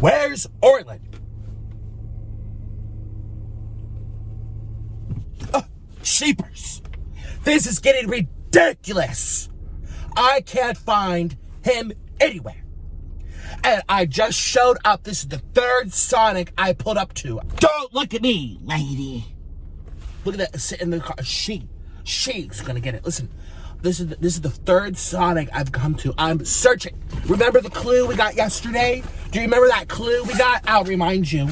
Where's Orlin? Sheepers. This is getting ridiculous. I can't find him anywhere. And I just showed up. This is the third Sonic I pulled up to. Don't look at me, lady. Look at that, sitting in the car. She's gonna get it. Listen, this is the third Sonic I've come to. I'm searching. Remember the clue we got yesterday? Do you remember that clue we got? I'll remind you.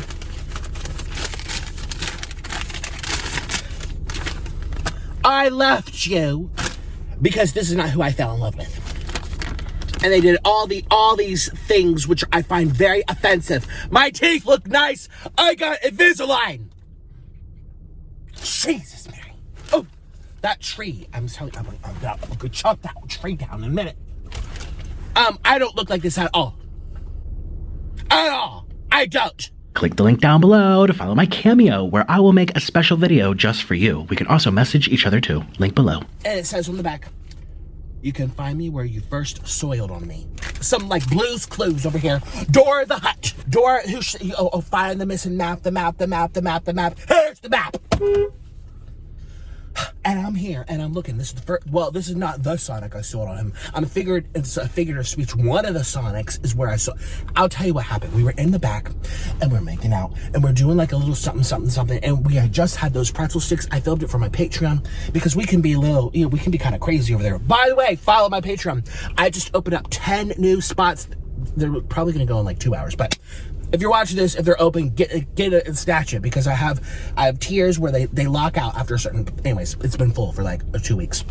I left you because this is not who I fell in love with. And they did all these things which I find very offensive. My teeth look nice. I got Invisalign. Jesus, Mary. Oh, that tree. I'm telling you, I'm gonna chop that tree down in a minute. I don't look like this at all. At all. I don't. Click the link down below to follow my Cameo, where I will make a special video just for you. We can also message each other too. Link below. And it says on the back, you can find me where you first soiled on me. Some like Blue's Clues over here. Dora the Hut. Dora, find the missing map, the map. Here's the map. And I'm here, and I'm looking. This is the first. Well, this is not the Sonic I saw on him. It's a figurative speech. One of the Sonics is where I saw. I'll tell you what happened. We were in the back, and we're making out, and we're doing like a little something, and we had just had those pretzel sticks. I filmed it for my Patreon because we can be we can be kind of crazy over there. By the way, follow my Patreon. I just opened up 10 new spots. They're probably going to go in like 2 hours, but if you're watching this, if they're open, get it and snatch it, because I have tiers where they lock out after a certain. Anyways, it's been full for like 2 weeks.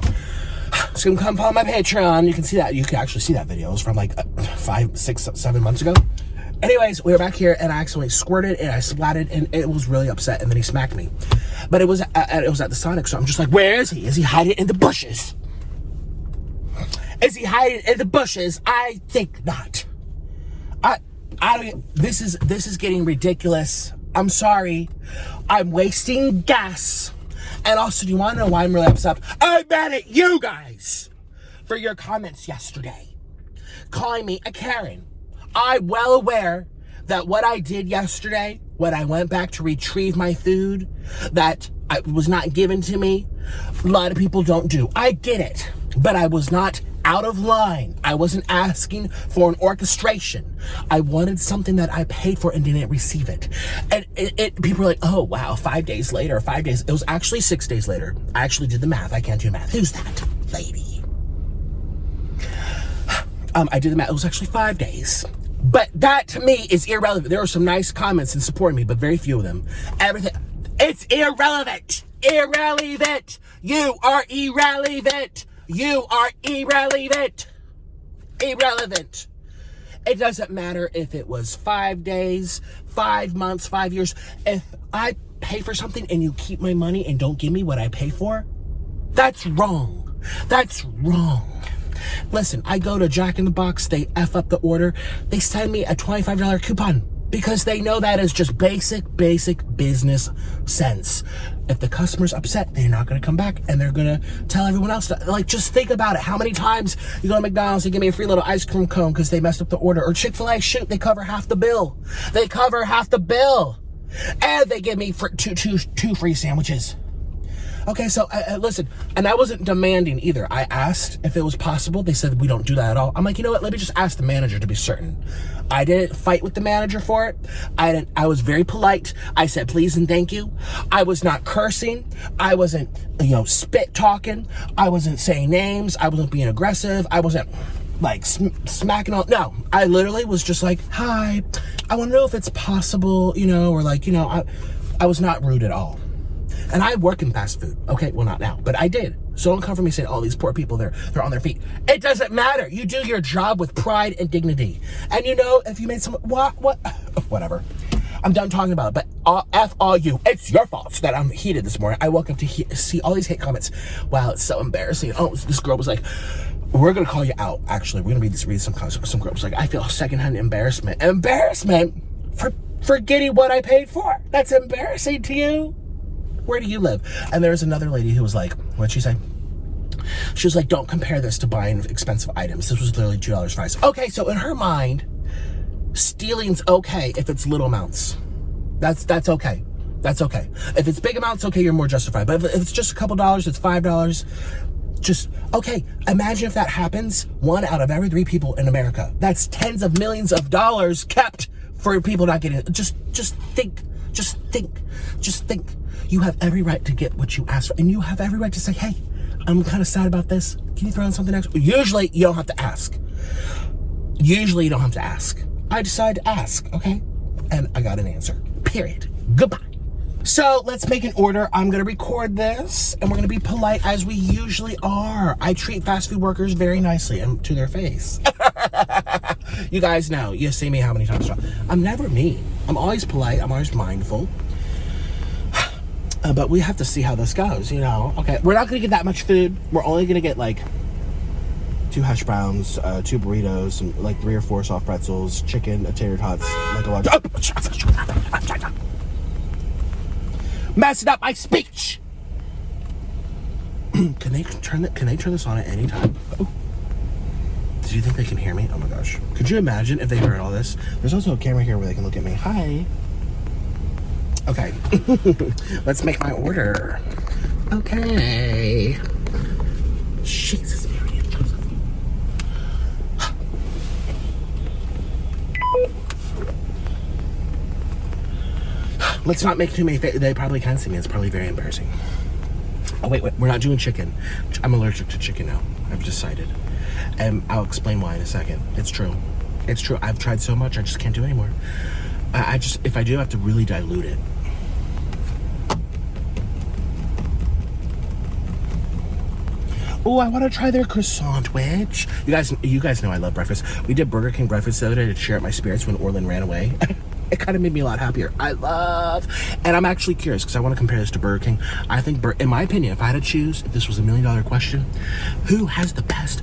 So come follow my Patreon. You can see that. You can actually see that video. It was from like 5, 6, 7 months ago. Anyways, we were back here, and I accidentally squirted and I splatted, and it was really upset. And then he smacked me, but it was at the Sonic. So I'm just like, where is he? Is he hiding in the bushes? Is he hiding in the bushes? I think not. This is getting ridiculous. I'm sorry. I'm wasting gas. And also, do you want to know why I'm really upset? I'm mad at you guys for your comments yesterday, calling me a Karen. I'm well aware that what I did yesterday, when I went back to retrieve my food that was not given to me, a lot of people don't do. I get it, but I was not out of line. I wasn't asking for an orchestration. I wanted something that I paid for and didn't receive it. And people were like, oh, wow, 5 days later, 5 days. It was actually 6 days later. I actually did the math. I can't do math. Who's that lady? I did the math. It was actually 5 days. But that, to me, is irrelevant. There were some nice comments in supporting me, but very few of them. Everything. It's irrelevant. Irrelevant. You are irrelevant. You are irrelevant. Irrelevant. It doesn't matter if it was 5 days, 5 months, 5 years. If I pay for something and you keep my money and don't give me what I pay for, that's wrong. That's wrong. Listen, I go to Jack in the Box, they F up the order, they send me a $25 coupon because they know that is just basic business sense. If the customer's upset, they're not going to come back, and they're going to tell everyone else. Like, just think about it. How many times you go to McDonald's and give me a free little ice cream cone because they messed up the order? Or Chick-fil-A, shoot, they cover half the bill. They cover half the bill. And they give me two free sandwiches. Okay, so listen, and I wasn't demanding either. I asked if it was possible. They said we don't do that at all. I'm like, you know what? Let me just ask the manager to be certain. I didn't fight with the manager for it. I was very polite. I said please and thank you. I was not cursing. I wasn't, spit talking. I wasn't saying names. I wasn't being aggressive. I wasn't like smacking on. No, I literally was just like, hi, I want to know if it's possible, or like, I was not rude at all. And I work in fast food. Okay, well, not now, but I did. So don't come for me saying, oh, these poor people, they're on their feet. It doesn't matter. You do your job with pride and dignity. And if you made whatever. I'm done talking about it, but F all you. It's your fault that I'm heated this morning. I woke up to see all these hate comments. Wow, it's so embarrassing. Oh, this girl was like, we're going to call you out. Actually, we're going to read some comments. Some girl was like, I feel secondhand embarrassment. Embarrassment for getting what I paid for. That's embarrassing to you. Where do you live? And there was another lady who was like, what'd she say? She was like, don't compare this to buying expensive items. This was literally $2 fries. Okay, so in her mind, Stealing's okay if it's little amounts. That's okay. That's okay. If it's big amounts, okay, you're more justified. But if it's just a couple dollars, it's $5. Just, okay, imagine if that happens, 1 out of every 3 people in America. That's tens of millions of dollars kept for people not getting it. Just think. You have every right to get what you asked for. And you have every right to say, hey, I'm kind of sad about this. Can you throw in something extra? Usually, you don't have to ask. I decided to ask, okay? And I got an answer. Period. Goodbye. So let's make an order. I'm going to record this, and we're going to be polite as we usually are. I treat fast food workers very nicely and to their face. You guys know. You see me how many times? I'm never mean. I'm always polite. I'm always mindful. But we have to see how this goes, you know. Okay, we're not going to get that much food. We're only going to get, like, 2 hash browns, 2 burritos, some, like 3 or 4 soft pretzels, chicken, a tater tots, like a large... Messing up my speech. Can they turn this on at any time? Oh. Do you think they can hear me? Oh my gosh. Could you imagine if they heard all this? There's also a camera here where they can look at me. Hi. Okay. Let's make my order. Okay. Jesus, Mary and Joseph. Let's not make too many they probably can see me. It's probably very embarrassing. Oh, wait. We're not doing chicken. I'm allergic to chicken now. I've decided. And I'll explain why in a second. It's true. I've tried so much, I just can't do it anymore. If I do, I have to really dilute it. Oh, I want to try their croissant wedge. You guys know I love breakfast. We did Burger King breakfast the other day to cheer up my spirits when Orlin ran away. It kind of made me a lot happier. And I'm actually curious because I want to compare this to Burger King. I think, in my opinion, if I had to choose, if this was $1 million question, who has the best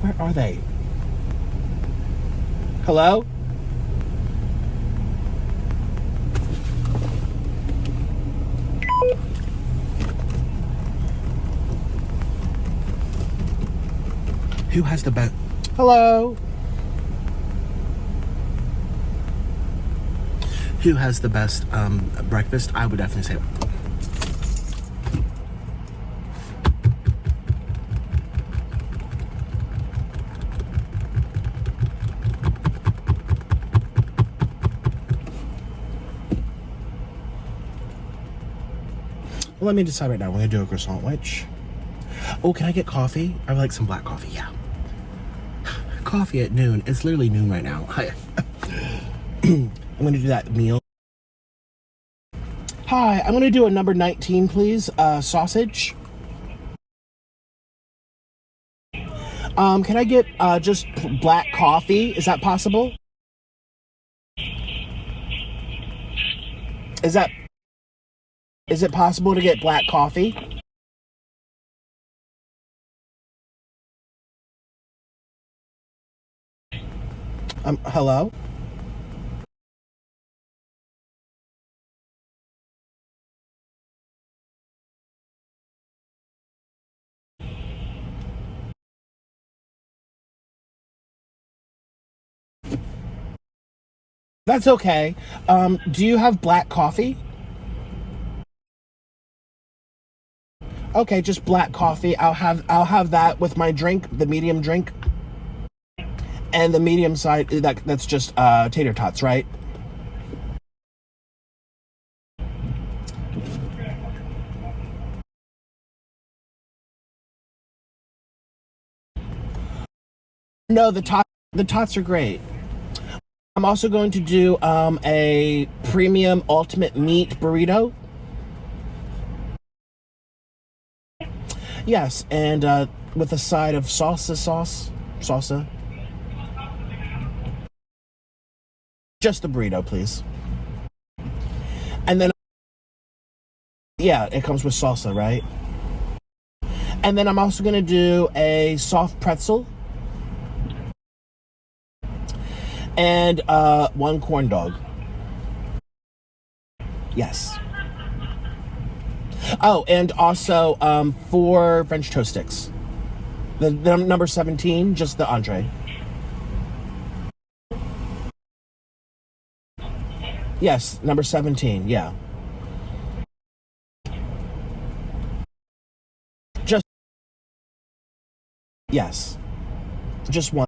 where are they? Hello? Who has the best? Hello? Who has the best breakfast? I would definitely say. Well, let me decide right now. We're gonna do a croissant wedge. Oh, can I get coffee? I would like some black coffee, yeah. Coffee at noon. It's literally noon right now. Hi. I'm gonna do that meal. Hi, I'm gonna do a number 19, please. Sausage. Can I get just black coffee? Is that possible? Is it possible to get black coffee? Hello? That's okay. Do you have black coffee? Okay, just black coffee. I'll have that with my drink, the medium drink. And the medium side, that's just tater tots, right? No, the tots are great. I'm also going to do a premium ultimate meat burrito. Yes, and with a side of salsa. Just the burrito, please. And then, yeah, it comes with salsa, right? And then I'm also gonna do a soft pretzel. And 1 corn dog. Yes. Oh, and also 4 French toast sticks. The number 17, just the entree. Yes, number 17, yeah. Just, yes. Just one.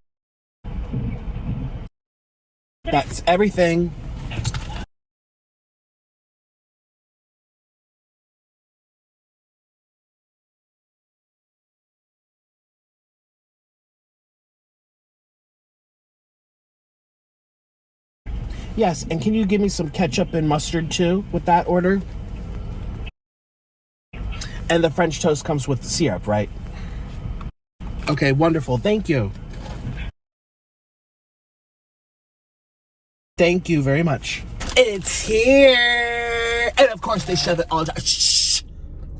That's everything. Yes, and can you give me some ketchup and mustard too with that order? And the French toast comes with the syrup, right? Okay, wonderful. Thank you. Thank you very much. It's here. And of course they shove it all down. Shh.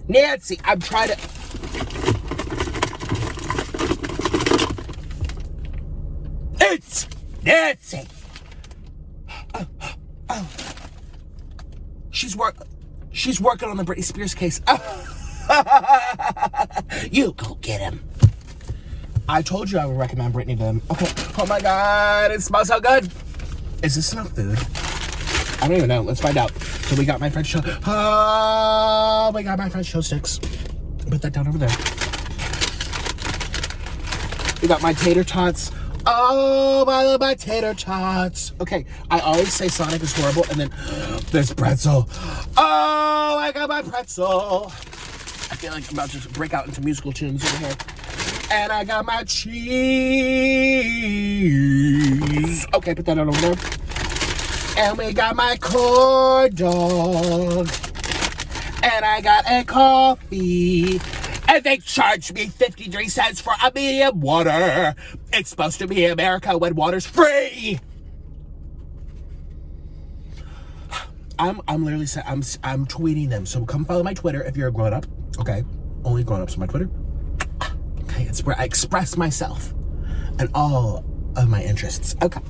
Nancy, I'm trying to... It's Nancy. Oh. She's working on the Britney Spears case. You go get him. I told you I would recommend Britney to them. Okay. Oh my God, it smells so good. Is this enough food? I don't even know. Let's find out. So we got my French toast. Oh, we got my French toast sticks. Put that down over there. We got my tater tots. Oh, I love my tater tots. Okay, I always say Sonic is horrible, and then there's pretzel. Oh, I got my pretzel. I feel like I'm about to break out into musical tunes over here. And I got my cheese. Okay, put that on over there. And we got my corn dog. And I got a coffee. And they charged me 53 cents for a medium water. It's supposed to be America when water's free. I'm literally saying, I'm tweeting them. So come follow my Twitter if you're a grown up. Okay, only grown ups on my Twitter. Okay, it's where I express myself and all of my interests. Okay.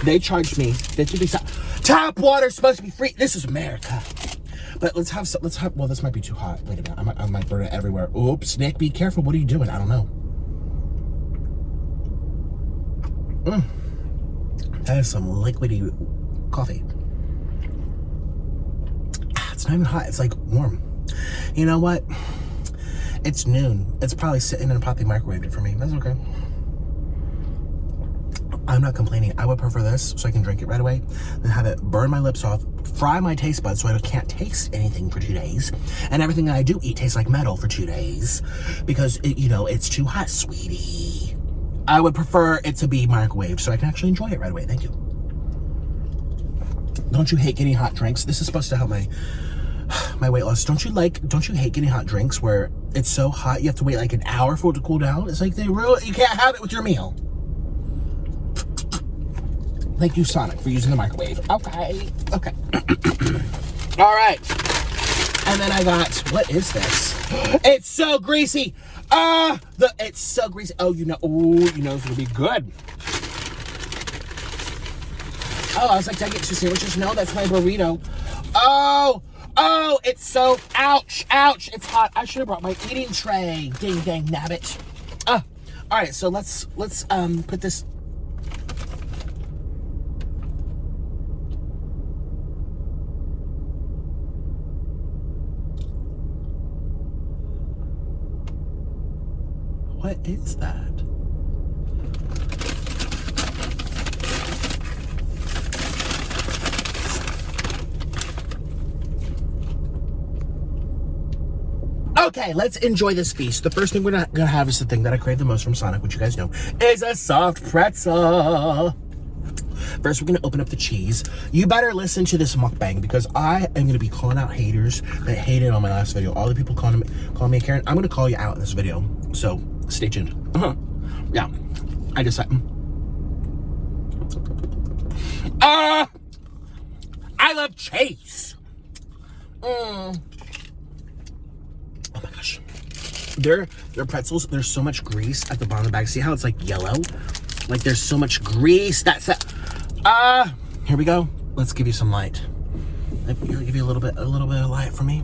They charged me 50 cents. Tap water's supposed to be free. This is America. But let's have, well, this might be too hot. Wait a minute, I might burn it everywhere. Oops, Nick, be careful. What are you doing? I don't know. That is some liquidy coffee. It's not even hot, it's like warm. You know what? It's noon. It's probably sitting in a pot. They microwaved it for me. That's okay. I'm not complaining. I would prefer this so I can drink it right away, then have it burn my lips off, fry my taste buds so I can't taste anything for 2 days, and everything that I do eat tastes like metal for 2 days because, it's too hot, sweetie. I would prefer it to be microwaved so I can actually enjoy it right away. Thank you. Don't you hate getting hot drinks? This is supposed to help my weight loss. Don't you hate getting hot drinks where it's so hot you have to wait like an hour for it to cool down? It's like you can't have it with your meal. Thank you, Sonic, for using the microwave. Okay. All right. And then I got, what is this? It's so greasy. It's so greasy. It's gonna be good. Oh, I was like, did I get 2 sandwiches? No, that's my burrito. Oh, it's so, ouch, it's hot. I should have brought my eating tray. Ding, dang, nabbit. All right, so let's put this. What is that? Okay, let's enjoy this feast. The first thing we're gonna have is the thing that I crave the most from Sonic, which you guys know, is a soft pretzel. First, we're gonna open up the cheese. You better listen to this mukbang because I am gonna be calling out haters that hated on my last video. All the people calling me a Karen. I'm gonna call you out in this video, so stay tuned. Yeah, I just said. I love cheese. Oh my gosh. Their pretzels, there's so much grease at the bottom of the bag. See how it's like yellow? Like there's so much grease. That's it. Here we go. Let's give you some light. Give you a little bit of light for me.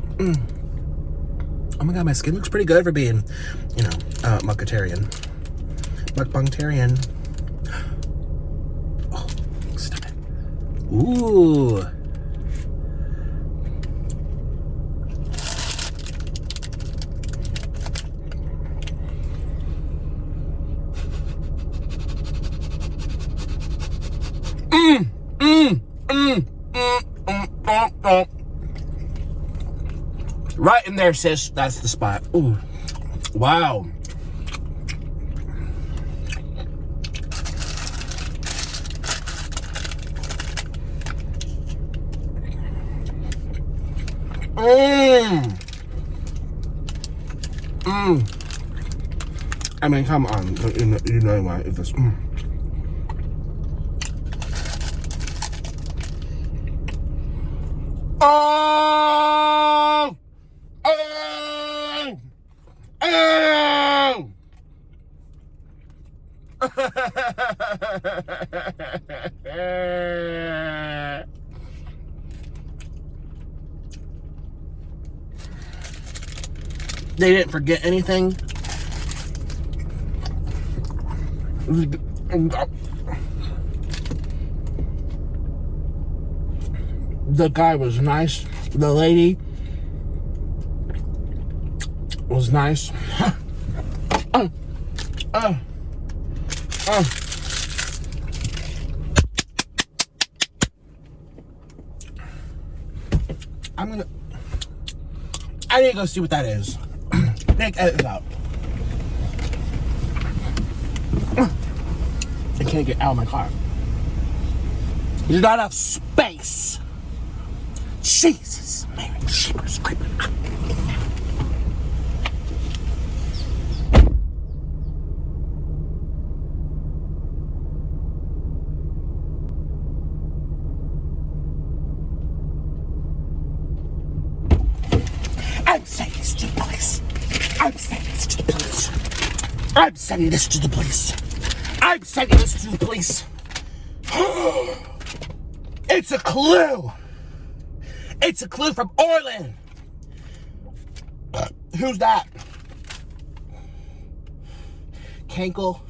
Oh my god, my skin looks pretty good for being, mukbangtarian. Mukbangtarian. Oh, stop it. Ooh. Right in there, sis. That's the spot. Ooh. Wow. I mean, come on. You know what? If this. Oh! Oh! Oh! They didn't forget anything. The guy was nice. The lady was nice. I need to go see what that is. Nick, edit it out. I can't get out of my car. There's not enough space. Jesus, man, sheepers creeping. I'm saying this to the police. I'm saying this to the police. I'm sending this to the police. I'm sending this to the police. It's a clue. It's a clue from Orlin. Who's that? Cankle.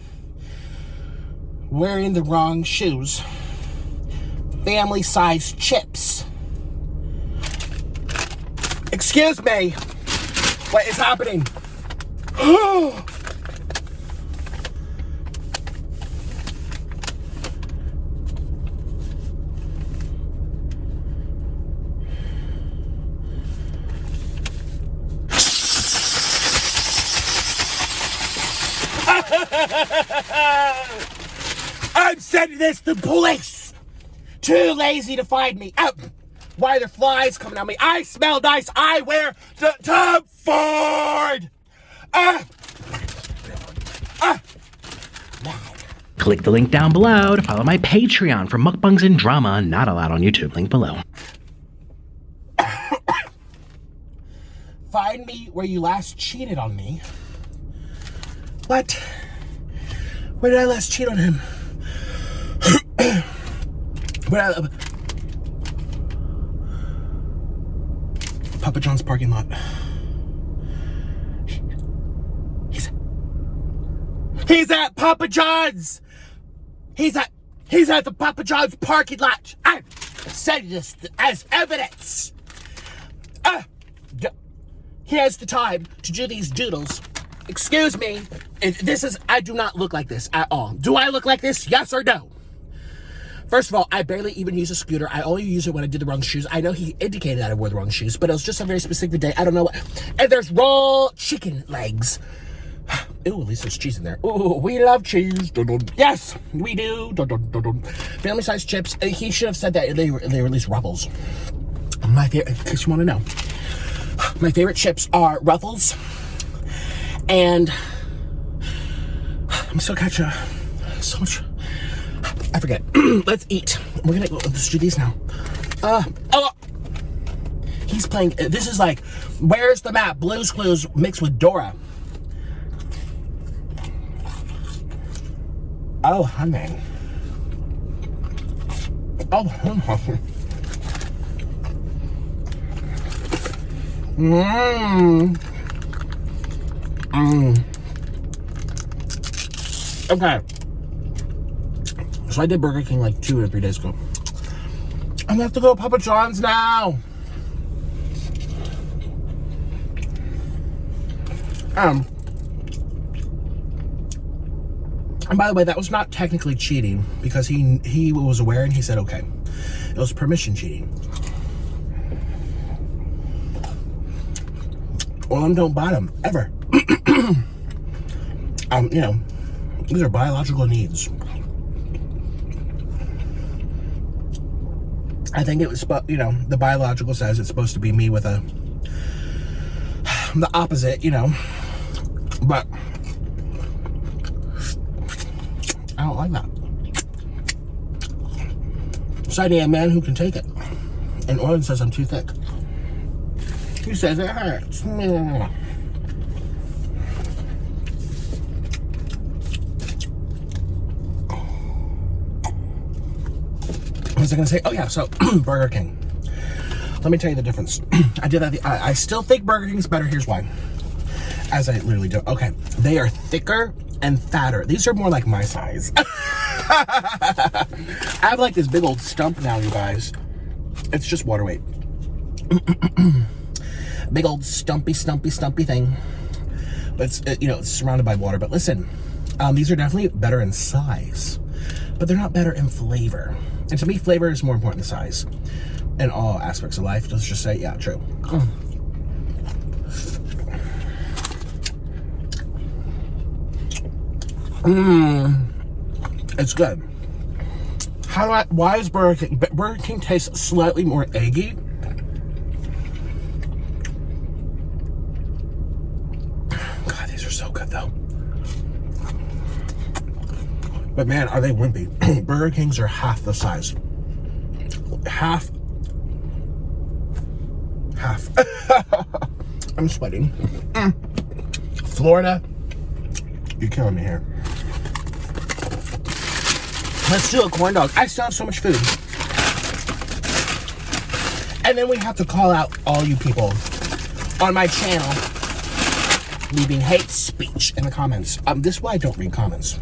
Wearing the wrong shoes. Family-sized chips. Excuse me. What is happening? I'm sending this to the police. Too lazy to find me. Why are there flies coming at me? I smell nice. I wear Tom Ford. Click the link down below to follow my Patreon for mukbangs and drama not allowed on YouTube. Link below. Find me where you last cheated on me. What? Where did I last cheat on him? Where did I... Papa John's parking lot. He's at Papa John's. He's at the Papa John's parking lot. I said this as evidence. He has the time to do these doodles. Excuse me. I do not look like this at all. Do I look like this? Yes or no? First of all, I barely even use a scooter. I only use it when I did the wrong shoes. I know he indicated that I wore the wrong shoes, but it was just a very specific day. I don't know what. And there's raw chicken legs. Ooh, at least there's cheese in there. Ooh, we love cheese. Dun, dun. Yes, we do. Dun, dun, dun, dun. Family-sized chips. He should have said that they were at least Ruffles. My favorite, in case you want to know. My favorite chips are Ruffles. And I'm still catching so much. I forget. Let's eat. Let's do these now. He's playing. This is like, where's the map? Blue's Clues mixed with Dora. Oh, honey. Oh, honey. Okay. So I did Burger King like 2 or 3 days ago. I'm gonna have to go to Papa John's now. And by the way, that was not technically cheating because he was aware and he said okay. It was permission cheating. Orlin don't buy them ever. You know, these are biological needs. I think it was, you know, the biological says it's supposed to be me with the opposite, you know, but I don't like that. So I need a man who can take it. And Orlin says I'm too thick. He says it hurts. What was I gonna say? Oh yeah, so Burger King. Let me tell you the difference. I did that. I still think Burger King's better. Here's why. As I literally do. Okay, they are thicker and fatter. These are more like my size. I have like this big old stump now, you guys. It's just water weight. Big old stumpy thing. But it's, you know, it's surrounded by water. But listen, these are definitely better in size, but they're not better in flavor. And to me, flavor is more important than size in all aspects of life. Let's just say, yeah, true. It's good. Why is Burger King taste slightly more eggy? God, these are so good though. But man, are they wimpy. Burger Kings are half the size. Half. I'm sweating. Florida, you're killing me here. Let's do a corn dog. I still have so much food. And then we have to call out all you people on my channel leaving hate speech in the comments. This is why I don't read comments.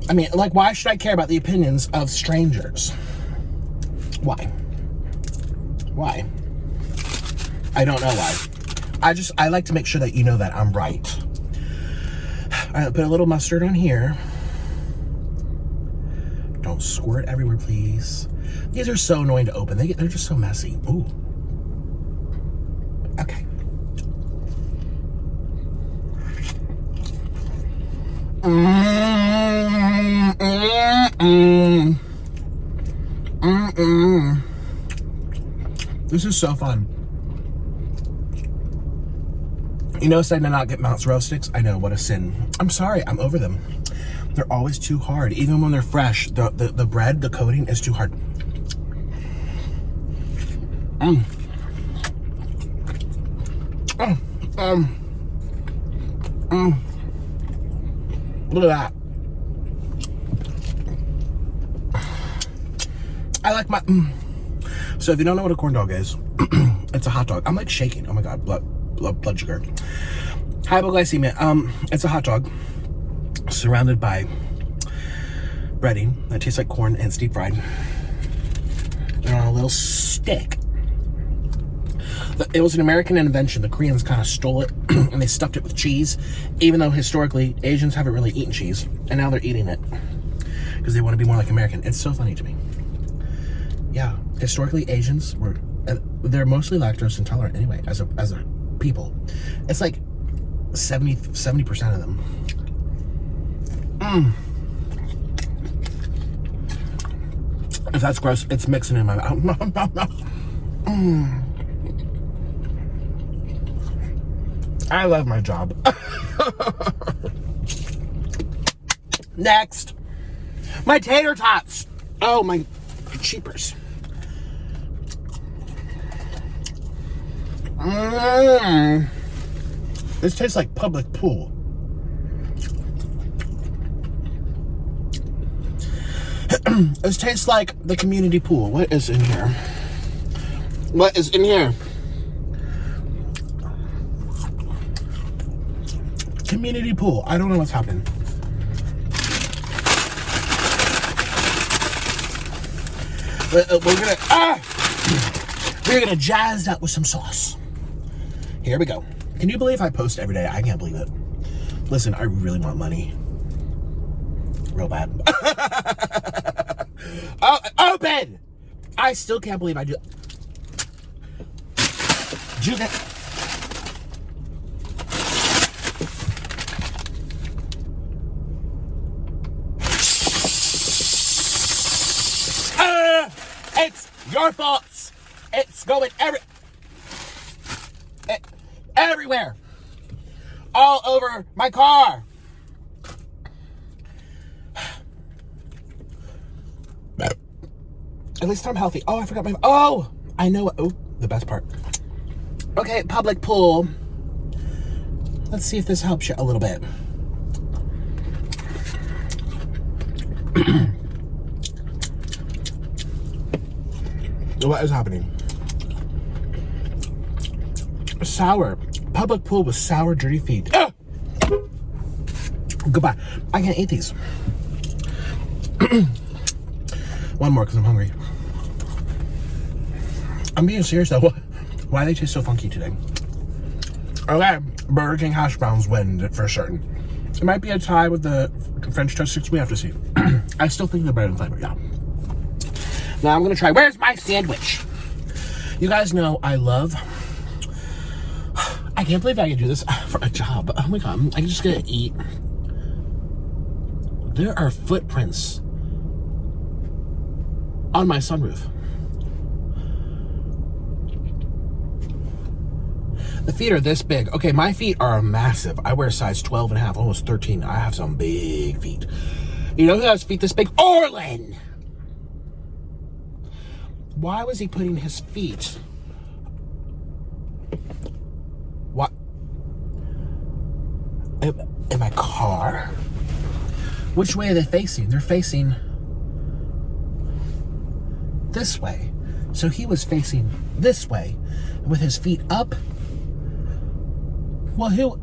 I mean, like, why should I care about the opinions of strangers? Why? Why? I don't know why. I like to make sure that you know that I'm right. I put a little mustard on here. Don't squirt everywhere, please. These are so annoying to open. They're just so messy. Ooh. Okay. This is so fun. You know, saying to not get mozzarella sticks? I know, what a sin. I'm sorry, I'm over them. They're always too hard. Even when they're fresh, the bread, the coating is too hard. Look at that. I like my... So if you don't know what a corn dog is, it's a hot dog. I'm like shaking. Oh my God, blood sugar. Hypoglycemia. It's a hot dog surrounded by breading that tastes like corn and deep fried. And on a little stick. It was an American invention. The Koreans kind of stole it and they stuffed it with cheese, even though historically Asians haven't really eaten cheese, and now they're eating it because they want to be more like American. It's so funny to me. Yeah, historically Asians they're mostly lactose intolerant anyway as a people. It's like 70% of them. If that's gross, it's mixing in my mouth. I love my job. Next, my tater tots. Oh my cheapers. This tastes like public pool. This tastes like the community pool. What is in here? What is in here? Community pool. I don't know what's happened. We're gonna jazz that with some sauce. Here we go. Can you believe I post every day? I can't believe it. Listen, I really want money. Real bad. Oh, open! I still can't believe I do that. It's your fault. It's going everywhere. All over my car. At least I'm healthy. Oh, I forgot my... Oh, I know what... Oh, the best part. Okay, public pool. Let's see if this helps you a little bit. What is happening? Sour. Public pool with sour, dirty feet. Ah! Goodbye. I can't eat these. One more because I'm hungry. I'm being serious though. Why do they taste so funky today? Okay, Burger King hash browns win for certain. It might be a tie with the French toast sticks. We have to see. I still think they're better in flavor. Yeah. Now I'm gonna try. Where's my sandwich? You guys know I love. I can't believe I can do this for a job. Oh my god! I'm just gonna eat. There are footprints on my sunroof. The feet are this big. Okay, my feet are massive. I wear size 12 and a half, almost 13. I have some big feet. You know who has feet this big? Orlin! Why was he putting his feet? What? In my car? Which way are they facing? They're facing this way. So he was facing this way with his feet up. Well, he'll...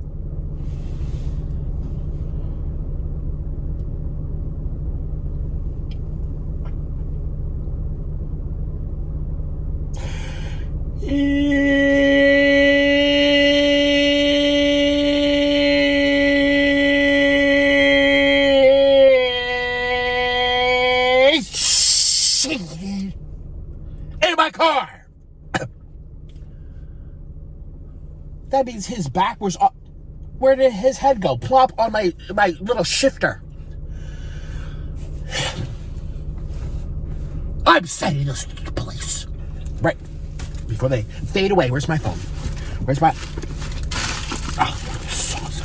in my car. That means his back was up. Where did his head go? Plop on my little shifter. I'm sending this to the police. Right. Before they fade away. Where's my phone? Where's my... Oh, sauce.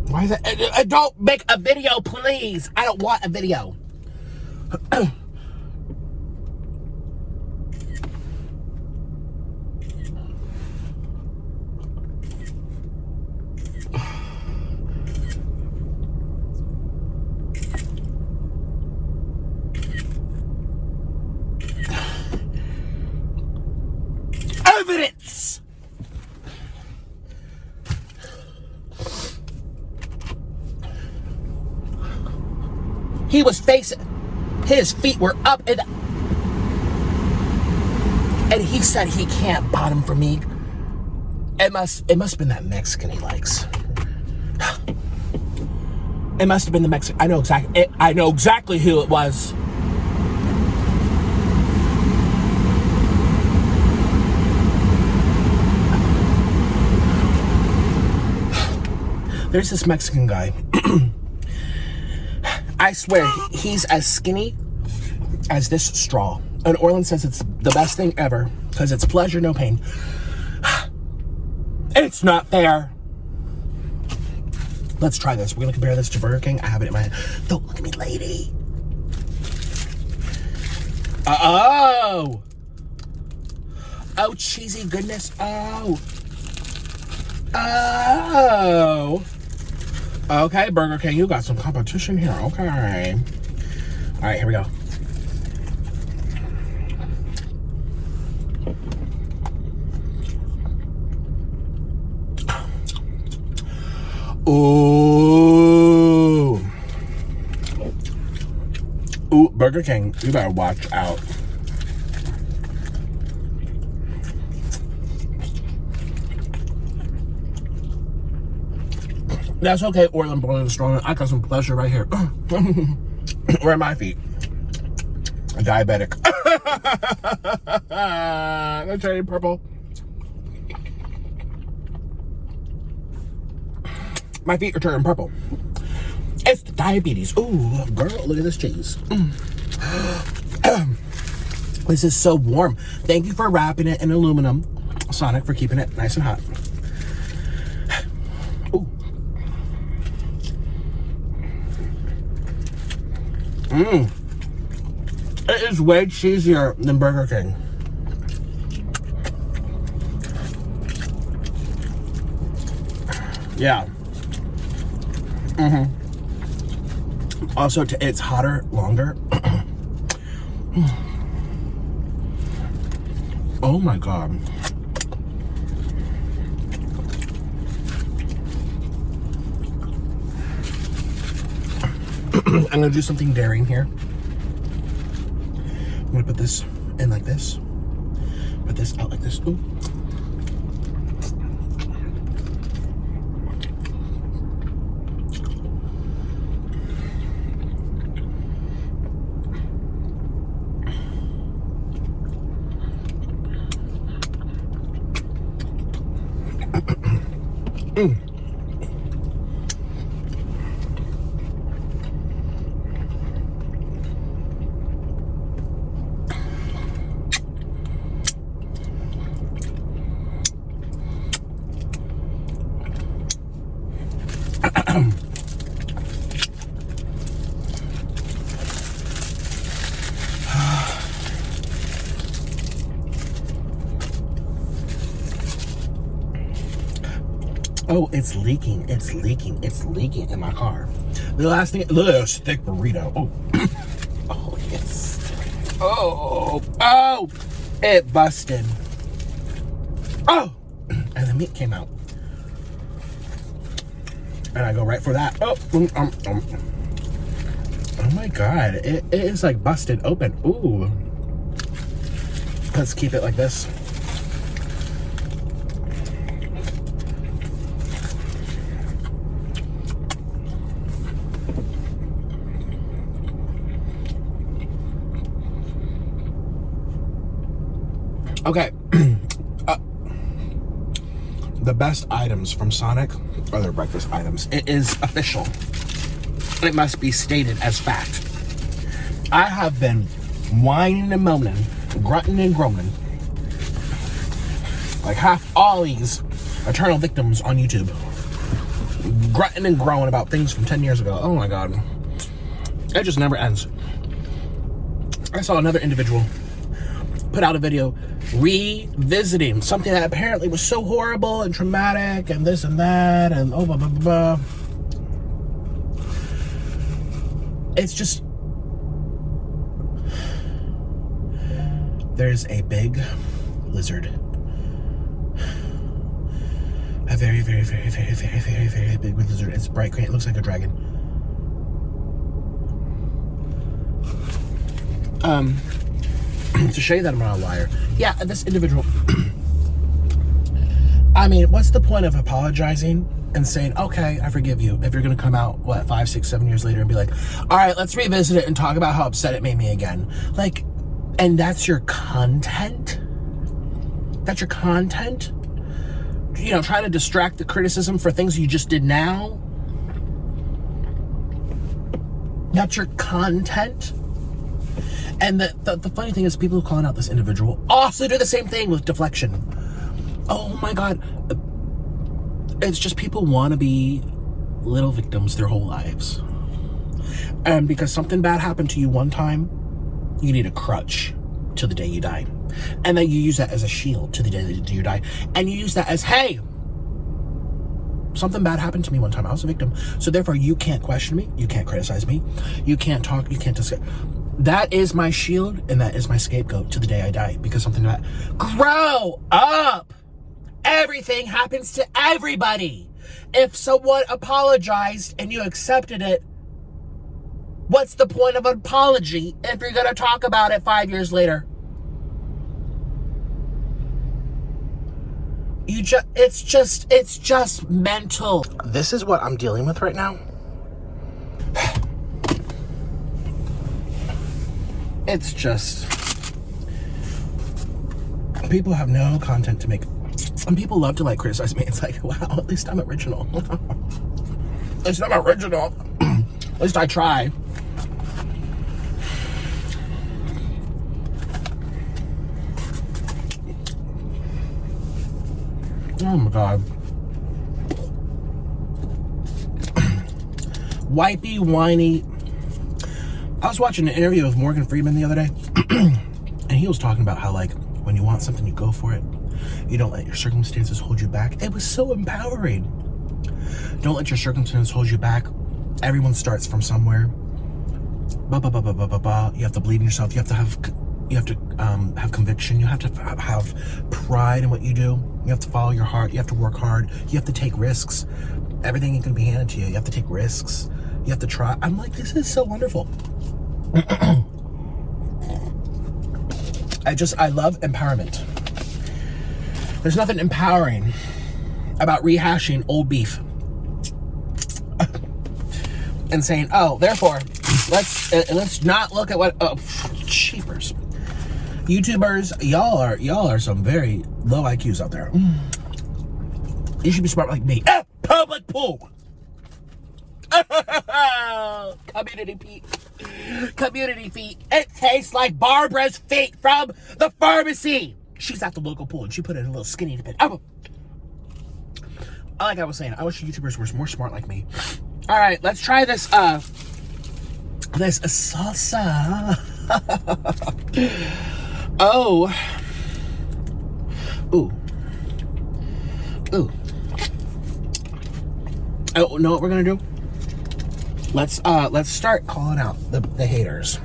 Why is that? Don't make a video, please. I don't want a video. Evidence! He was facing, his feet were up, and he said he can't bottom for me. It must have been that Mexican he likes. It must have been the Mexican. I know exactly who it was. There's this Mexican guy. I swear, he's as skinny as this straw. And Orlin says it's the best thing ever because it's pleasure, no pain. It's not fair. Let's try this. We're going to compare this to Burger King. I have it in my hand. Don't look at me, lady. Oh. Oh, cheesy goodness. Oh. Oh. Okay, Burger King, you got some competition here. Okay. All right, here we go. Burger King, you better watch out. That's okay, Orlin, Boiling Strong. I got some pleasure right here. Where are my feet? A diabetic. They're turning purple. My feet are turning purple. It's the diabetes. Ooh, girl, look at this cheese. This is so warm. Thank you for wrapping it in aluminum, Sonic, for keeping it nice and hot. Ooh. It is way cheesier than Burger King. Yeah. Also, it's hotter longer. Oh my God. I'm gonna do something daring here. I'm gonna put this in like this. Put this out like this. Ooh. Oh, it's leaking. It's leaking. It's leaking in my car. The last thing, look at this thick burrito. Oh, oh yes. Oh, it busted. Oh, and the meat came out. And I go right for that. Oh my God, it is like busted open. Ooh. Let's keep it like this. Okay, the best items from Sonic are their breakfast items. It is official. It must be stated as fact. I have been whining and moaning, grunting and groaning, like half all these eternal victims on YouTube, grunting and groaning about things from 10 years ago. Oh my God. It just never ends. I saw another individual put out a video revisiting something that apparently was so horrible and traumatic and this and that and oh blah blah blah. It's just, there's a big lizard, a very very very very very very very big lizard. It's bright green. It looks like a dragon. To show you that I'm not a liar. Yeah, this individual. I mean, what's the point of apologizing and saying, okay, I forgive you, if you're gonna come out, what, 5, 6, 7 years later and be like, all right, let's revisit it and talk about how upset it made me again. Like, and that's your content? That's your content? You know, trying to distract the criticism for things you just did now? That's your content? And the funny thing is, people who calling out this individual also do the same thing with deflection. Oh my God. It's just people want to be little victims their whole lives. And because something bad happened to you one time, you need a crutch till the day you die. And then you use that as a shield to the day that you die. And you use that as, hey, something bad happened to me one time. I was a victim. So therefore, you can't question me. You can't criticize me. You can't talk. You can't discuss. That is my shield, and that is my scapegoat to the day I die, because something that, grow up. Everything happens to everybody. If someone apologized and you accepted it, What's the point of an apology if you're going to talk about it 5 years later? It's just mental. This is what I'm dealing with right now. It's just, people have no content to make. And people love to like criticize me. It's like, wow, at least I'm original. At least I'm original. At least I try. Oh my God. Wipey, whiny. I was watching an interview with Morgan Freeman the other day. And he was talking about how, like, when you want something, you go for it. You don't let your circumstances hold you back. It was so empowering. Don't let your circumstances hold you back. Everyone starts from somewhere. You have to believe in yourself. You have to have conviction. You have to have pride in what you do. You have to follow your heart. You have to work hard. You have to take risks. Everything ain't gonna be handed to you. You have to take risks. You have to try. I'm like, this is so wonderful. I love empowerment. There's nothing empowering about rehashing old beef and saying, oh, therefore, let's not look at what, cheapers. YouTubers, y'all are some very low IQs out there. You should be smart like me. Public pool. Community feet. Community feet. It tastes like Barbara's feet from the pharmacy. She's at the local pool and she put it in a little skinny pit. Like I was saying, I wish YouTubers were more smart like me. All right, let's try this. This salsa. Oh. Ooh. Ooh. Oh, know what we're gonna do? Let's start calling out the haters.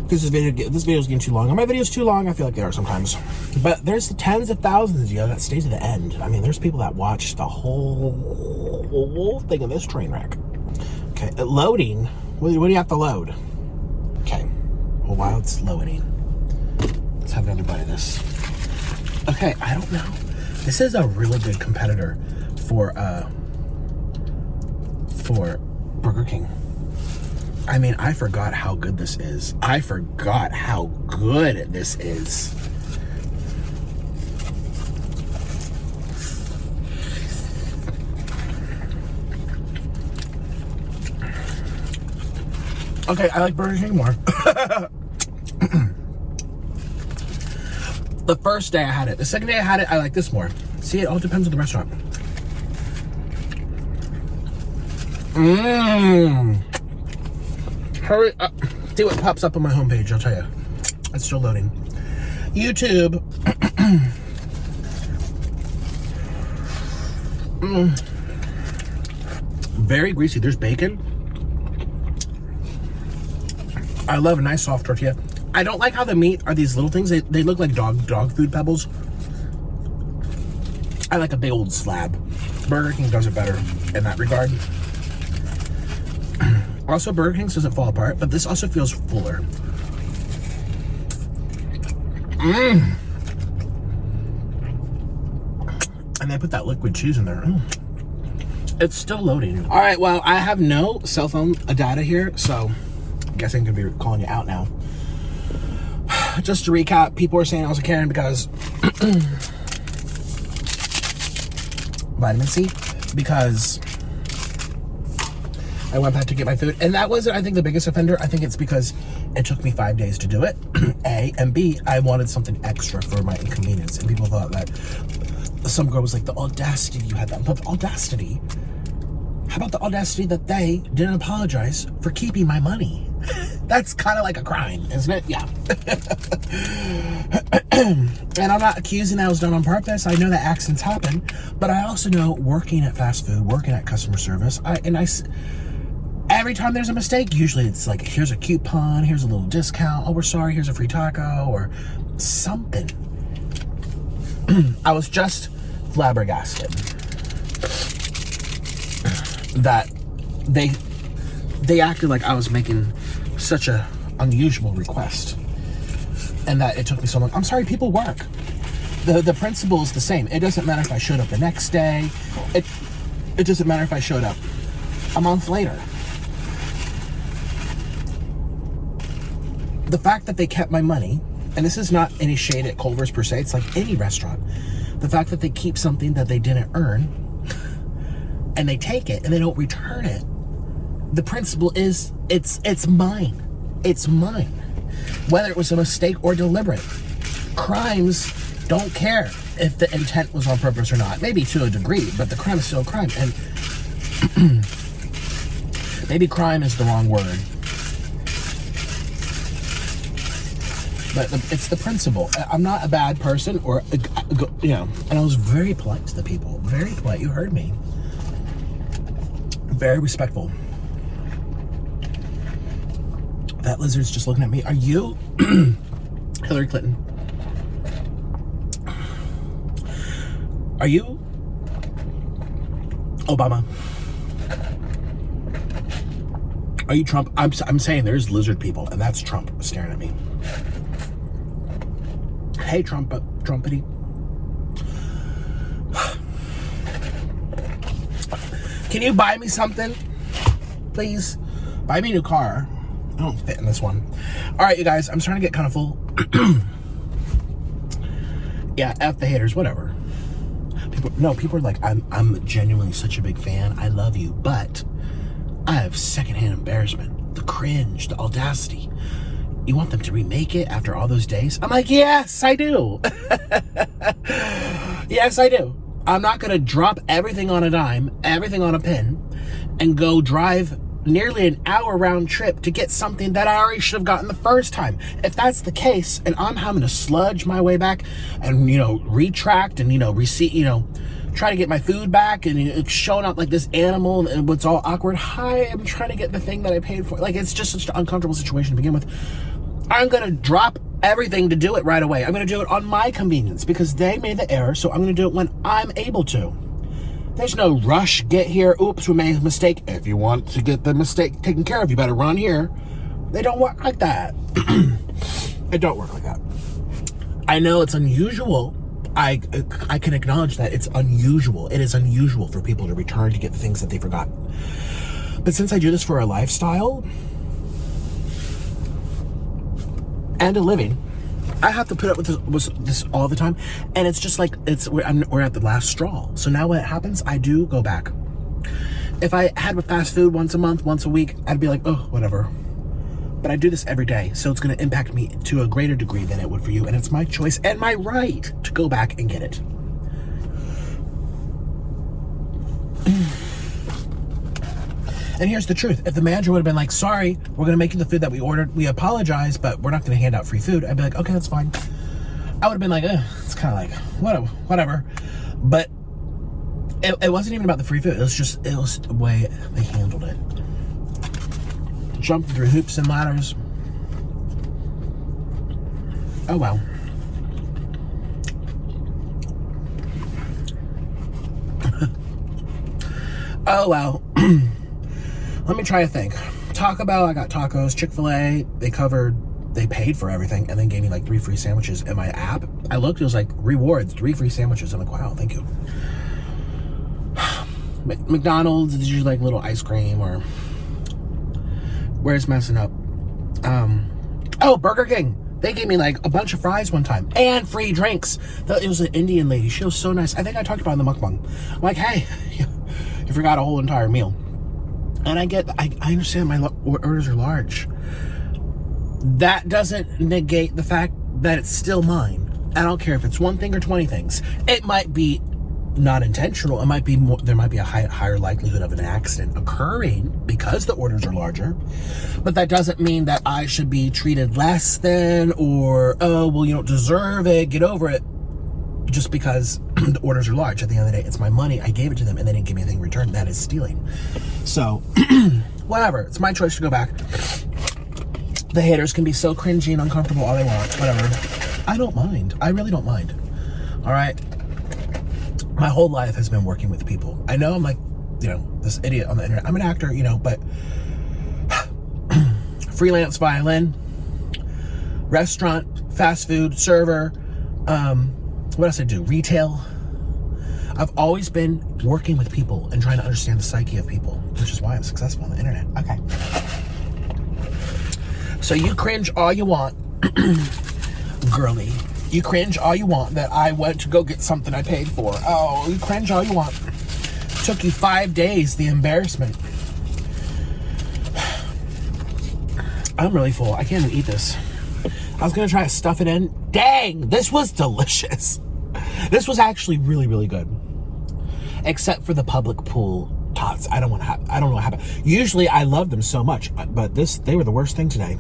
This video's getting too long. My video's too long. I feel like they are sometimes. But there's the tens of thousands of you that stay to the end. I mean, there's people that watch the whole thing of this train wreck. Okay, loading. What do you have to load? Okay. Well, while it's loading, let's have another bite of this. Okay, I don't know. This is a really good competitor for Burger King. I mean, I forgot how good this is. I forgot how good this is. Okay, I like Burger King more. The first day I had it. The second day I had it, I like this more. See, it all depends on the restaurant. Hurry up. See what pops up on my homepage, I'll tell you. It's still loading. YouTube. Very greasy. There's bacon. I love a nice soft tortilla. I don't like how the meat are these little things. They look like dog food pebbles. I like a big old slab. Burger King does it better in that regard. Also, Burger King's doesn't fall apart, but this also feels fuller. And they put that liquid cheese in there. It's still loading. All right, well, I have no cell phone data here, so I guess I'm gonna be calling you out now. Just to recap, people were saying I was a Karen because vitamin C, because I went back to get my food. And that wasn't, I think, the biggest offender. I think it's because it took me 5 days to do it, A. And B, I wanted something extra for my inconvenience. And people thought that some girl was like, the audacity you had that. But the audacity, how about the audacity that they didn't apologize for keeping my money? That's kind of like a crime, isn't it? Yeah. And I'm not accusing that it was done on purpose. I know that accidents happen. But I also know working at fast food, working at customer service, every time there's a mistake, usually it's like, here's a coupon, here's a little discount, oh, we're sorry, here's a free taco, or something. I was just flabbergasted that they acted like I was making such a unusual request and that it took me so long. I'm sorry, people work. The principle is the same. It doesn't matter if I showed up the next day. It doesn't matter if I showed up a month later. The fact that they kept my money, and this is not any shade at Culver's per se, it's like any restaurant. The fact that they keep something that they didn't earn and they take it and they don't return it. The principle is it's mine. It's mine. Whether it was a mistake or deliberate. Crimes don't care if the intent was on purpose or not. Maybe to a degree, but the crime is still a crime. And maybe crime is the wrong word. But it's the principle. I'm not a bad person or, you know, and I was very polite to the people. Very polite. You heard me. Very respectful. That lizard's just looking at me. Are you Hillary Clinton? Are you Obama? Are you Trump? I'm saying there's lizard people, and that's Trump staring at me. Hey, Trumpity. Can you buy me something? Please. Buy me a new car. I don't fit in this one. All right, you guys, I'm starting to get kind of full. Yeah, F the haters, whatever. People are like, I'm genuinely such a big fan. I love you, but I have secondhand embarrassment, the cringe, the audacity. You want them to remake it after all those days? I'm like, yes, I do. Yes, I do. I'm not going to drop everything on a dime, everything on a pin, and go drive nearly an hour round trip to get something that I already should have gotten the first time. If that's the case, and I'm having to sludge my way back and, you know, retract and, you know, try to get my food back and it's showing up like this animal and what's all awkward. Hi, I'm trying to get the thing that I paid for. Like, it's just such an uncomfortable situation to begin with. I'm going to drop everything to do it right away. I'm going to do it on my convenience because they made the error, so I'm going to do it when I'm able to. There's no rush, get here, oops, we made a mistake. If you want to get the mistake taken care of, you better run here. They don't work like that. It don't work like that. I know it's unusual. I can acknowledge that it's unusual. It is unusual for people to return to get the things that they forgot. But since I do this for a lifestyle and a living, I have to put up with this all the time, and it's just like we're at the last straw. So now what happens? I do go back. If I had with fast food once a month, once a week, I'd be like, oh, whatever. But I do this every day, so it's going to impact me to a greater degree than it would for you, and it's my choice and my right to go back and get it. And here's the truth. If the manager would have been like, sorry, we're going to make you the food that we ordered. We apologize, but we're not going to hand out free food. I'd be like, okay, that's fine. I would have been like, it's kind of like, whatever. But it wasn't even about the free food. It was the way they handled it. Jumping through hoops and ladders. Oh, wow. Oh, wow. Let me try a thing. Taco Bell, I got tacos. Chick-fil-A, they paid for everything and then gave me like 3 free sandwiches. In my app, I looked, it was like rewards, 3 free sandwiches. I'm like, wow, thank you. McDonald's is usually like little ice cream or where's messing up? Oh, Burger King. They gave me like a bunch of fries one time and free drinks. It was an Indian lady. She was so nice. I think I talked about it in the mukbang. I'm like, hey, you forgot a whole entire meal. And I understand my orders are large. That doesn't negate the fact that it's still mine. I don't care if it's one thing or 20 things. It might be not intentional. It might be more, there might be a higher likelihood of an accident occurring because the orders are larger. But that doesn't mean that I should be treated less than or, oh, well, you don't deserve it. Get over it. Just because the orders are large. At the end of the day, it's my money. I gave it to them and they didn't give me anything in return. That is stealing. So, whatever. It's my choice to go back. The haters can be so cringy and uncomfortable all they want. Whatever. I don't mind. I really don't mind. All right? My whole life has been working with people. I know I'm like, this idiot on the internet. I'm an actor, but freelance violin, restaurant, fast food, server, what else I do? Retail. I've always been working with people and trying to understand the psyche of people, which is why I'm successful on the internet. Okay. So you cringe all you want, girly. You cringe all you want that I went to go get something I paid for. Oh, you cringe all you want. Took you 5 days, the embarrassment. I'm really full. I can't even eat this. I was gonna try to stuff it in. Dang, this was delicious. This was actually really, really good. Except for the public pool tots. I don't know what happened. Usually I love them so much, but they were the worst thing today.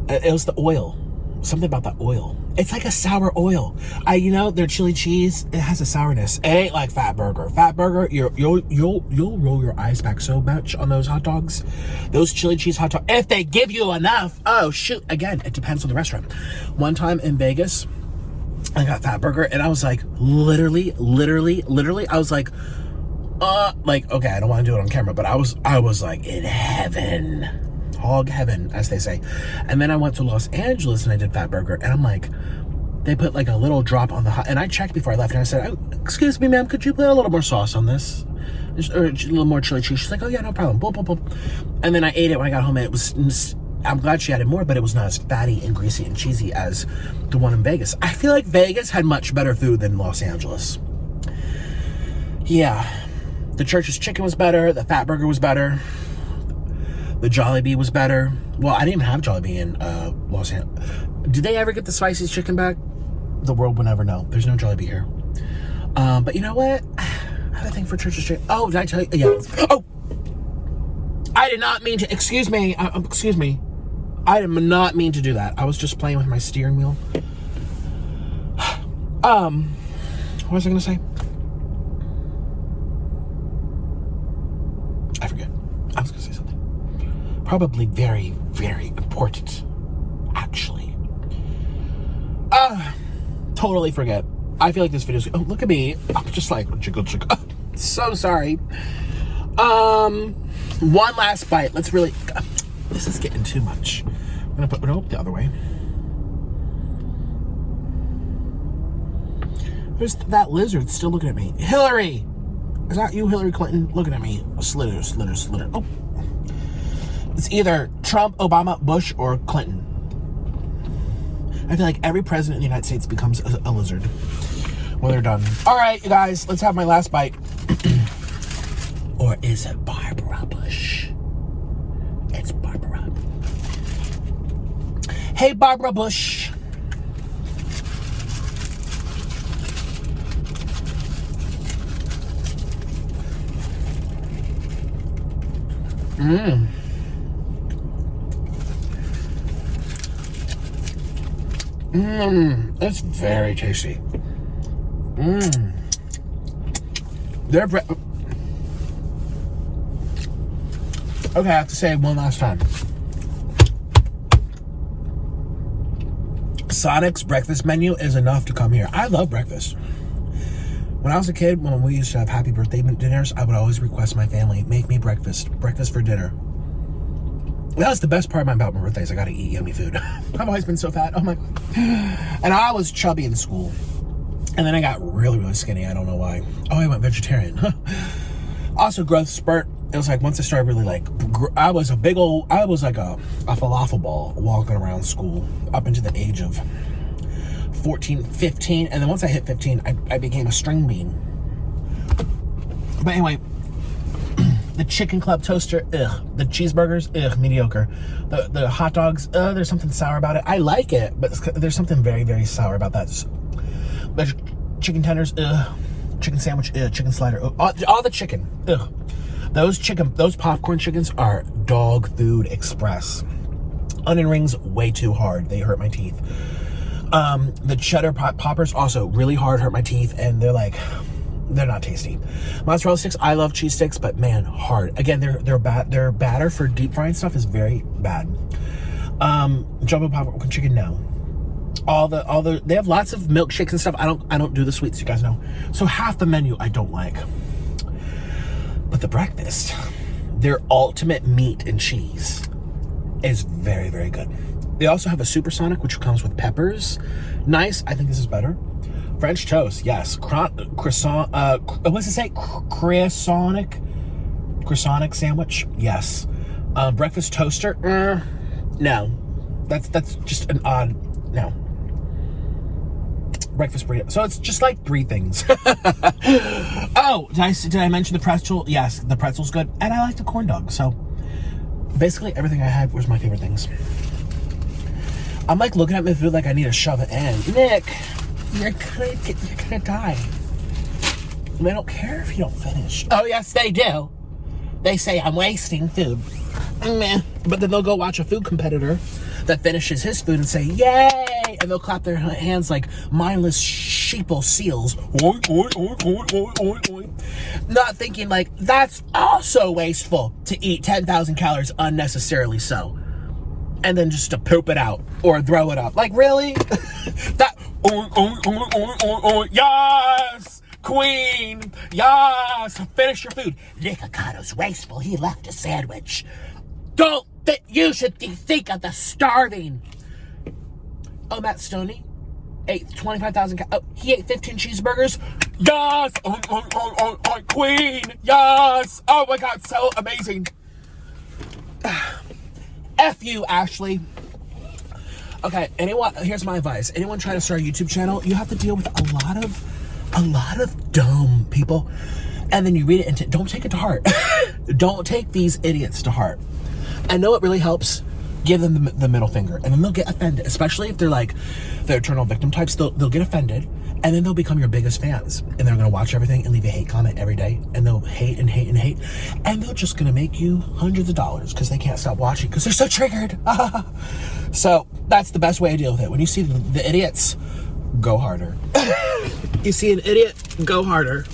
It was the oil. Something about that oil. It's like a sour oil. Their chili cheese, it has a sourness. It ain't like Fat Burger. Fat Burger, you'll roll your eyes back so much on those hot dogs. Those chili cheese hot dogs, if they give you enough. Oh shoot, again, it depends on the restaurant. One time in Vegas, I got Fat Burger and I was like, literally, I was like, okay, I don't want to do it on camera, but I was like in heaven. Hog heaven, as they say. And then I went to Los Angeles and I did Fat Burger, and I'm like, they put like a little drop on the hot, and I checked before I left, and I said, oh, excuse me, ma'am, could you put a little more sauce on this? Or a little more chili cheese? She's like, oh yeah, no problem. Boop, boop, boop. And then I ate it when I got home, and it was, I'm glad she added more, but it was not as fatty and greasy and cheesy as the one in Vegas. I feel like Vegas had much better food than Los Angeles. Yeah. The Church's chicken was better. The Fat Burger was better. The Jollibee was better. Well, I didn't even have Jollibee in Los Angeles. Did they ever get the spicy chicken back? The world will never know. There's no Jollibee here. But you know what? I have a thing for Church's chicken. Oh, did I tell you? Yeah. Oh! I did not mean to. Excuse me. Excuse me. I did not mean to do that. I was just playing with my steering wheel. What was I going to say? I forget. I was going to say something. Probably very, very important, actually. Totally forget. I feel like this video's... Oh, look at me. I'm just like, jiggle. Oh, so sorry. One last bite. Let's really... This is getting too much. I'm gonna put it up the other way. There's that lizard still looking at me. Hillary! Is that you, Hillary Clinton? Looking at me. Slither. Oh. It's either Trump, Obama, Bush, or Clinton. I feel like every president in the United States becomes a lizard when they're done. All right, you guys, let's have my last bite. Or is it Barbara Bush? It's Barbara. Hey, Barbara Bush. That's very tasty. Okay, I have to say it one last time. Sonic's breakfast menu is enough to come here. I love breakfast. When I was a kid, when we used to have happy birthday dinners, I would always request my family, make me breakfast for dinner. That was the best part about my birthdays. I got to eat yummy food. I've always been so fat. Oh my God. And I was chubby in school. And then I got really, really skinny. I don't know why. Oh, I went vegetarian. Also, growth spurt. It was like once I started really like, I was like a falafel ball walking around school up into the age of 14, 15. And then once I hit 15, I became a string bean. But anyway, the chicken club toaster, ugh. The cheeseburgers, ugh, mediocre. The hot dogs, there's something sour about it. I like it, but there's something very, very sour about that. The chicken tenders, ugh. Chicken sandwich, ugh. Chicken slider, ugh. All the chicken, ugh. Those popcorn chickens are dog food express. Onion rings, way too hard. They hurt my teeth. The cheddar poppers also really hard, hurt my teeth, and they're not tasty. Mozzarella sticks, I love cheese sticks, but man, hard. Again, they're bad. Their batter for deep frying stuff is very bad. Jumbo popcorn chicken, no. They have lots of milkshakes and stuff. I don't do the sweets, you guys know. So half the menu I don't like. But the breakfast, their ultimate meat and cheese. is very, very good. They also have a supersonic, which comes with peppers. Nice. I think this is better. French toast, yes. Croissant, what's it say? Croissant sandwich, yes. Breakfast toaster, no. That's just an odd, no. Breakfast burrito. So it's just like 3 things. Oh, did I mention the pretzel? Yes, the pretzel's good. And I like the corn dog. So basically everything I had was my favorite things. I'm like looking at my food like I need to shove it in. Nick, you're gonna die. They don't care if you don't finish. Oh yes, they do. They say I'm wasting food. Meh. But then they'll go watch a food competitor that finishes his food and say, yay! And they'll clap their hands like mindless sheeple seals. Oy, oy, oy, oy, oy, oy, oy. Not thinking like, that's also wasteful to eat 10,000 calories unnecessarily so. And then just to poop it out or throw it up. Like, really? That, oy, oy, oy, oy, oy, oy, yes! Queen, yes! Finish your food. Nikocado's wasteful. He left a sandwich. You should think of the starving. Oh, Matt Stoney ate 25,000. He ate 15 cheeseburgers. Yes! Queen! Yes! Oh my God, so amazing. F you, Ashley. Okay, here's my advice. Anyone trying to start a YouTube channel, you have to deal with a lot of dumb people. And then you read it and don't take it to heart. Don't take these idiots to heart. I know it really helps. Give them the middle finger, and then they'll get offended, especially if they're like the eternal victim types. They'll get offended, and then they'll become your biggest fans, and they're gonna watch everything and leave a hate comment every day, and they'll hate and hate and hate, and they're just gonna make you hundreds of dollars because they can't stop watching because they're so triggered. So that's the best way to deal with it. When you see the idiots, go harder. You see an idiot, go harder.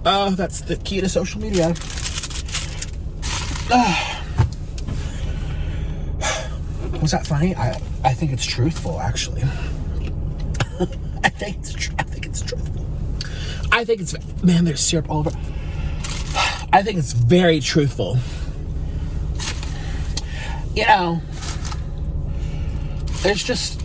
Oh, that's the key to social media. Was that funny? I think it's truthful, actually. I think it's truthful. I think it's, man, there's syrup all over. I think it's very truthful. You know, it's just.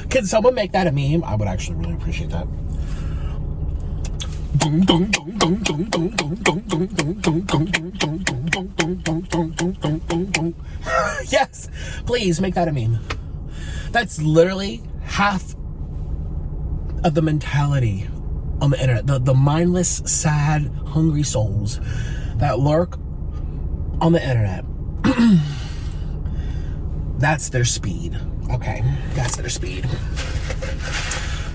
Can someone make that a meme? I would actually really appreciate that. Yes, please make that a meme. That's literally half of the mentality on the internet. The mindless, sad, hungry souls that lurk on the internet. That's their speed. Okay, that's their speed.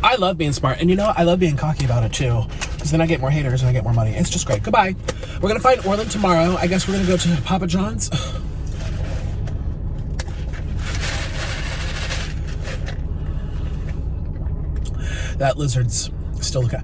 I love being smart, and you know, I love being cocky about it too, because then I get more haters and I get more money. It's just great. Goodbye. We're gonna find Orlin tomorrow. I guess we're gonna go to Papa John's. That lizard's still looking.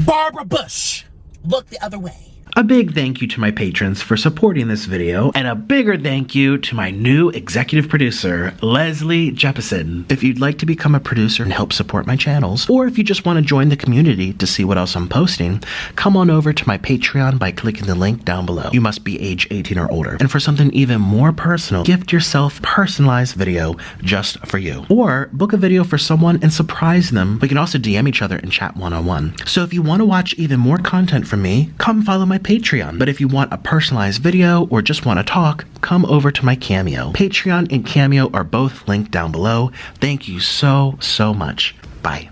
Barbara Bush, look the other way. A big thank you to my patrons for supporting this video, and a bigger thank you to my new executive producer, Leslie Jeppesen. If you'd like to become a producer and help support my channels, or if you just want to join the community to see what else I'm posting, come on over to my Patreon by clicking the link down below. You must be age 18 or older. And for something even more personal, gift yourself a personalized video just for you. Or book a video for someone and surprise them. We can also DM each other and chat one-on-one. So if you want to watch even more content from me, come follow my Patreon. But if you want a personalized video or just want to talk, come over to my Cameo. Patreon and Cameo are both linked down below. Thank you so much. Bye.